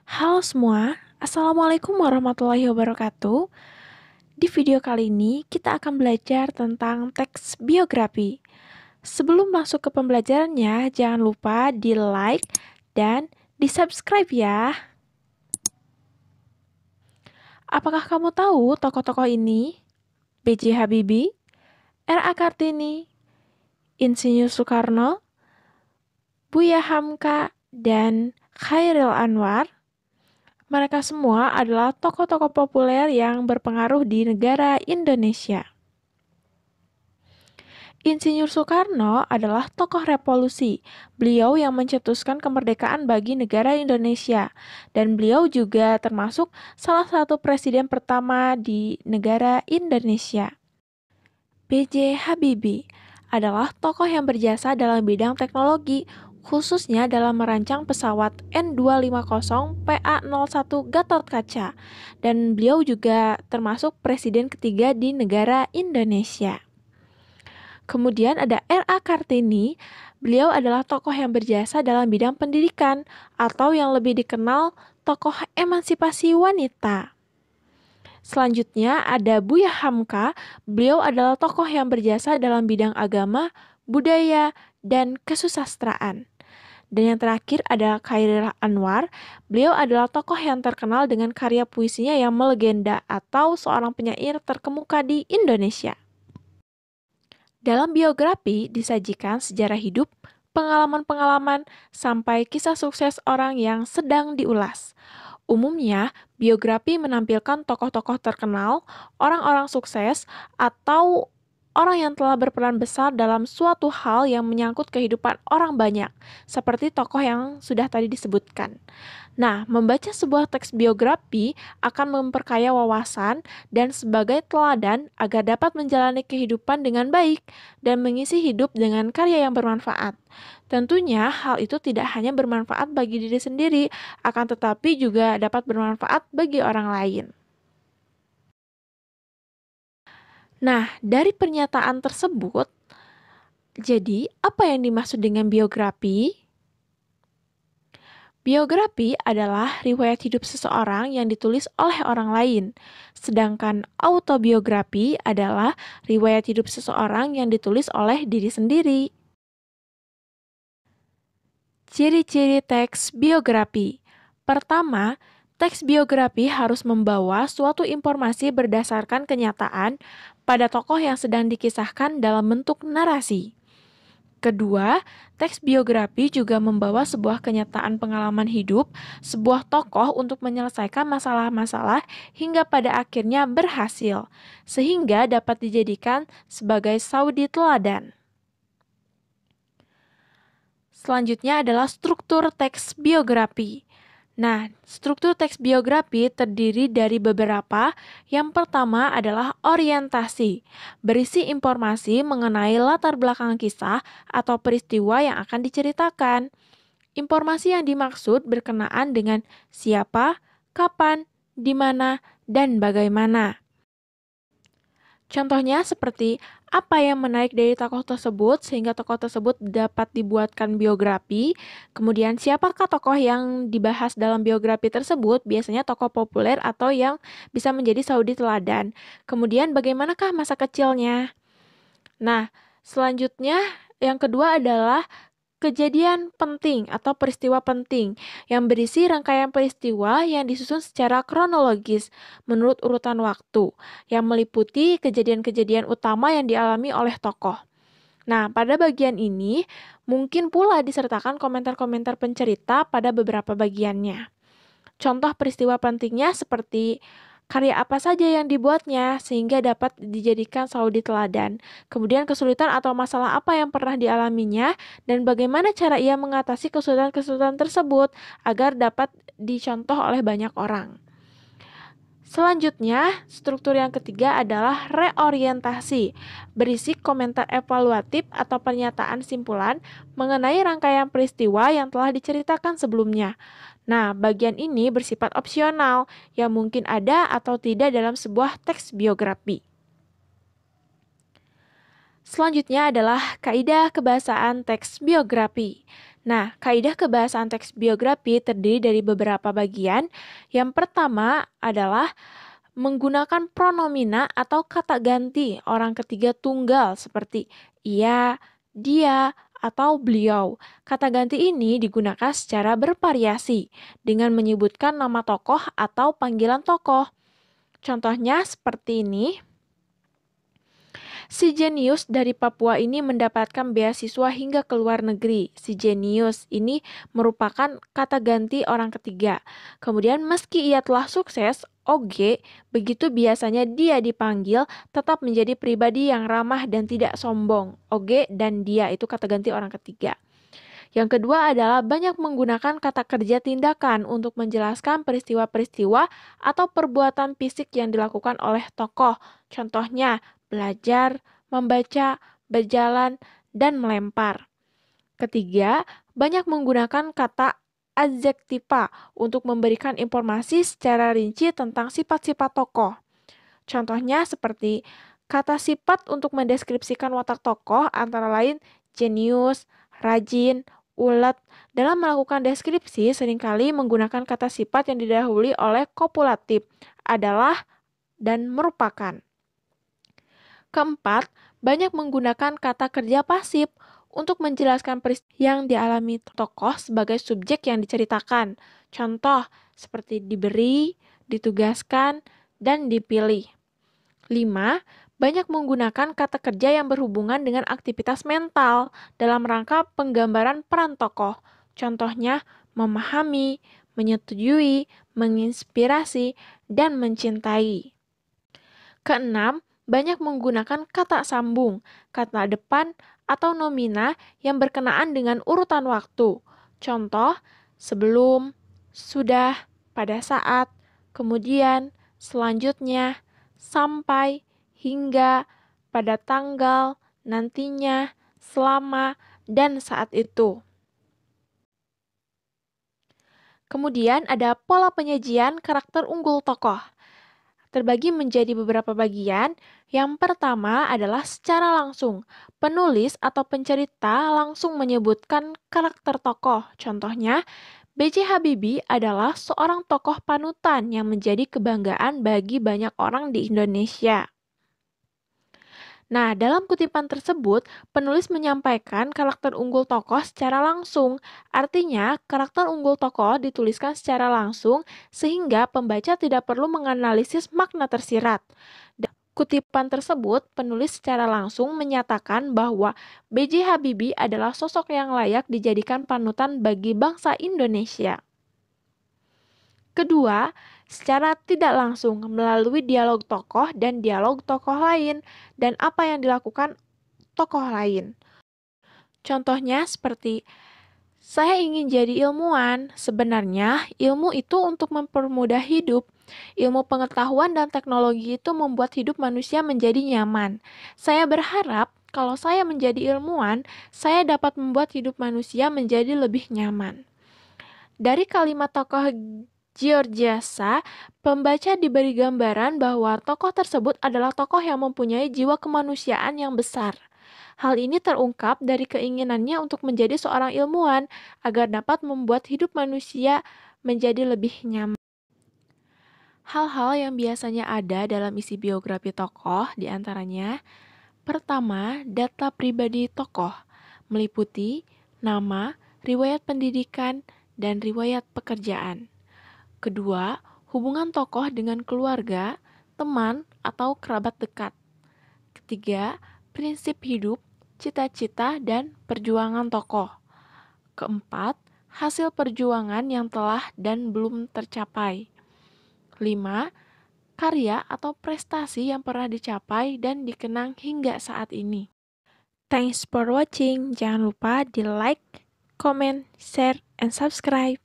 Halo semua, Assalamualaikum warahmatullahi wabarakatuh. Di video kali ini kita akan belajar tentang teks biografi. Sebelum masuk ke pembelajarannya, jangan lupa di like dan di subscribe ya. Apakah kamu tahu tokoh-tokoh ini? B.J. Habibie, R.A. Kartini, Insinyur Soekarno, Buya Hamka, dan Khairil Anwar? Mereka semua adalah tokoh-tokoh populer yang berpengaruh di negara Indonesia. Insinyur Soekarno adalah tokoh revolusi. Beliau yang mencetuskan kemerdekaan bagi negara Indonesia. Dan beliau juga termasuk salah satu presiden pertama di negara Indonesia. B.J. Habibie adalah tokoh yang berjasa dalam bidang teknologi, khususnya dalam merancang pesawat N250 PA-01 Gatot Kaca. Dan beliau juga termasuk presiden ketiga di negara Indonesia. Kemudian ada R.A. Kartini, beliau adalah tokoh yang berjasa dalam bidang pendidikan atau yang lebih dikenal tokoh emansipasi wanita. Selanjutnya ada Buya Hamka, beliau adalah tokoh yang berjasa dalam bidang agama, budaya, dan kesusastraan. Dan yang terakhir ada Khairil Anwar, beliau adalah tokoh yang terkenal dengan karya puisinya yang melegenda atau seorang penyair terkemuka di Indonesia. Dalam biografi disajikan sejarah hidup, pengalaman-pengalaman, sampai kisah sukses orang yang sedang diulas. Umumnya, biografi menampilkan tokoh-tokoh terkenal, orang-orang sukses, atau orang yang telah berperan besar dalam suatu hal yang menyangkut kehidupan orang banyak, seperti tokoh yang sudah tadi disebutkan. Nah, membaca sebuah teks biografi akan memperkaya wawasan dan sebagai teladan agar dapat menjalani kehidupan dengan baik dan mengisi hidup dengan karya yang bermanfaat. Tentunya hal itu tidak hanya bermanfaat bagi diri sendiri, akan tetapi juga dapat bermanfaat bagi orang lain. Nah, dari pernyataan tersebut, jadi apa yang dimaksud dengan biografi? Biografi adalah riwayat hidup seseorang yang ditulis oleh orang lain, sedangkan autobiografi adalah riwayat hidup seseorang yang ditulis oleh diri sendiri. Ciri-ciri teks biografi. Pertama, teks biografi harus membawa suatu informasi berdasarkan kenyataan pada tokoh yang sedang dikisahkan dalam bentuk narasi. Kedua, teks biografi juga membawa sebuah kenyataan pengalaman hidup sebuah tokoh untuk menyelesaikan masalah-masalah hingga pada akhirnya berhasil, sehingga dapat dijadikan sebagai saudi teladan. Selanjutnya adalah struktur teks biografi. Nah, struktur teks biografi terdiri dari beberapa. Yang pertama adalah orientasi, berisi informasi mengenai latar belakang kisah atau peristiwa yang akan diceritakan. Informasi yang dimaksud berkenaan dengan siapa, kapan, di mana, dan bagaimana. Contohnya seperti apa yang menarik dari tokoh tersebut sehingga tokoh tersebut dapat dibuatkan biografi. Kemudian siapakah tokoh yang dibahas dalam biografi tersebut? Biasanya tokoh populer atau yang bisa menjadi saudi teladan. Kemudian bagaimanakah masa kecilnya? Nah, selanjutnya yang kedua adalah kejadian penting atau peristiwa penting yang berisi rangkaian peristiwa yang disusun secara kronologis menurut urutan waktu yang meliputi kejadian-kejadian utama yang dialami oleh tokoh. Nah, pada bagian ini mungkin pula disertakan komentar-komentar pencerita pada beberapa bagiannya. Contoh peristiwa pentingnya seperti karya apa saja yang dibuatnya sehingga dapat dijadikan saudi teladan. Kemudian kesulitan atau masalah apa yang pernah dialaminya dan bagaimana cara ia mengatasi kesulitan-kesulitan tersebut agar dapat dicontoh oleh banyak orang. Selanjutnya, struktur yang ketiga adalah reorientasi, berisi komentar evaluatif atau pernyataan simpulan mengenai rangkaian peristiwa yang telah diceritakan sebelumnya. Nah, bagian ini bersifat opsional, yang mungkin ada atau tidak dalam sebuah teks biografi. Selanjutnya adalah kaidah kebahasaan teks biografi. Nah, kaidah kebahasaan teks biografi terdiri dari beberapa bagian. Yang pertama adalah menggunakan pronomina atau kata ganti orang ketiga tunggal seperti ia, dia, atau beliau. Kata ganti ini digunakan secara bervariasi dengan menyebutkan nama tokoh atau panggilan tokoh. Contohnya seperti ini. Si jenius dari Papua ini mendapatkan beasiswa hingga ke luar negeri. Si jenius ini merupakan kata ganti orang ketiga. Kemudian meski ia telah sukses, Oge, begitu biasanya dia dipanggil, tetap menjadi pribadi yang ramah dan tidak sombong. Oge dan dia itu kata ganti orang ketiga. Yang kedua adalah banyak menggunakan kata kerja tindakan untuk menjelaskan peristiwa-peristiwa atau perbuatan fisik yang dilakukan oleh tokoh. Contohnya, belajar, membaca, berjalan, dan melempar. Ketiga, banyak menggunakan kata adjektiva untuk memberikan informasi secara rinci tentang sifat-sifat tokoh. Contohnya seperti kata sifat untuk mendeskripsikan watak tokoh antara lain jenius, rajin, ulet. Dalam melakukan deskripsi seringkali menggunakan kata sifat yang didahului oleh kopulatif, adalah, dan merupakan. Keempat, banyak menggunakan kata kerja pasif untuk menjelaskan peristiwa yang dialami tokoh sebagai subjek yang diceritakan. Contoh seperti diberi, ditugaskan, dan dipilih. 5. Banyak menggunakan kata kerja yang berhubungan dengan aktivitas mental dalam rangka penggambaran peran tokoh. Contohnya, memahami, menyetujui, menginspirasi, dan mencintai. Keenam, banyak menggunakan kata sambung, kata depan, atau nomina yang berkenaan dengan urutan waktu. Contoh, sebelum, sudah, pada saat, kemudian, selanjutnya, sampai, hingga, pada tanggal, nantinya, selama, dan saat itu. Kemudian ada pola penyajian karakter unggul tokoh. Terbagi menjadi beberapa bagian. Yang pertama adalah secara langsung. Penulis atau pencerita langsung menyebutkan karakter tokoh. Contohnya, B.J. Habibie adalah seorang tokoh panutan yang menjadi kebanggaan bagi banyak orang di Indonesia. Nah, dalam kutipan tersebut, penulis menyampaikan karakter unggul tokoh secara langsung. Artinya, karakter unggul tokoh dituliskan secara langsung sehingga pembaca tidak perlu menganalisis makna tersirat. Dalam kutipan tersebut, penulis secara langsung menyatakan bahwa B.J. Habibie adalah sosok yang layak dijadikan panutan bagi bangsa Indonesia. Kedua, secara tidak langsung melalui dialog tokoh dan dialog tokoh lain dan apa yang dilakukan tokoh lain. Contohnya seperti, saya ingin jadi ilmuwan. Sebenarnya, ilmu itu untuk mempermudah hidup. Ilmu pengetahuan dan teknologi itu membuat hidup manusia menjadi nyaman. Saya berharap kalau saya menjadi ilmuwan, saya dapat membuat hidup manusia menjadi lebih nyaman. Dari kalimat tokoh Georgiasa, pembaca diberi gambaran bahwa tokoh tersebut adalah tokoh yang mempunyai jiwa kemanusiaan yang besar. Hal ini terungkap dari keinginannya untuk menjadi seorang ilmuwan agar dapat membuat hidup manusia menjadi lebih nyaman. Hal-hal yang biasanya ada dalam isi biografi tokoh diantaranya: pertama, data pribadi tokoh, meliputi nama, riwayat pendidikan, dan riwayat pekerjaan. Kedua, hubungan tokoh dengan keluarga, teman, atau kerabat dekat. Ketiga, prinsip hidup, cita-cita, dan perjuangan tokoh. Keempat, hasil perjuangan yang telah dan belum tercapai. 5. Karya atau prestasi yang pernah dicapai dan dikenang hingga saat ini. Thanks for watching. Jangan lupa di like, comment, share, and subscribe.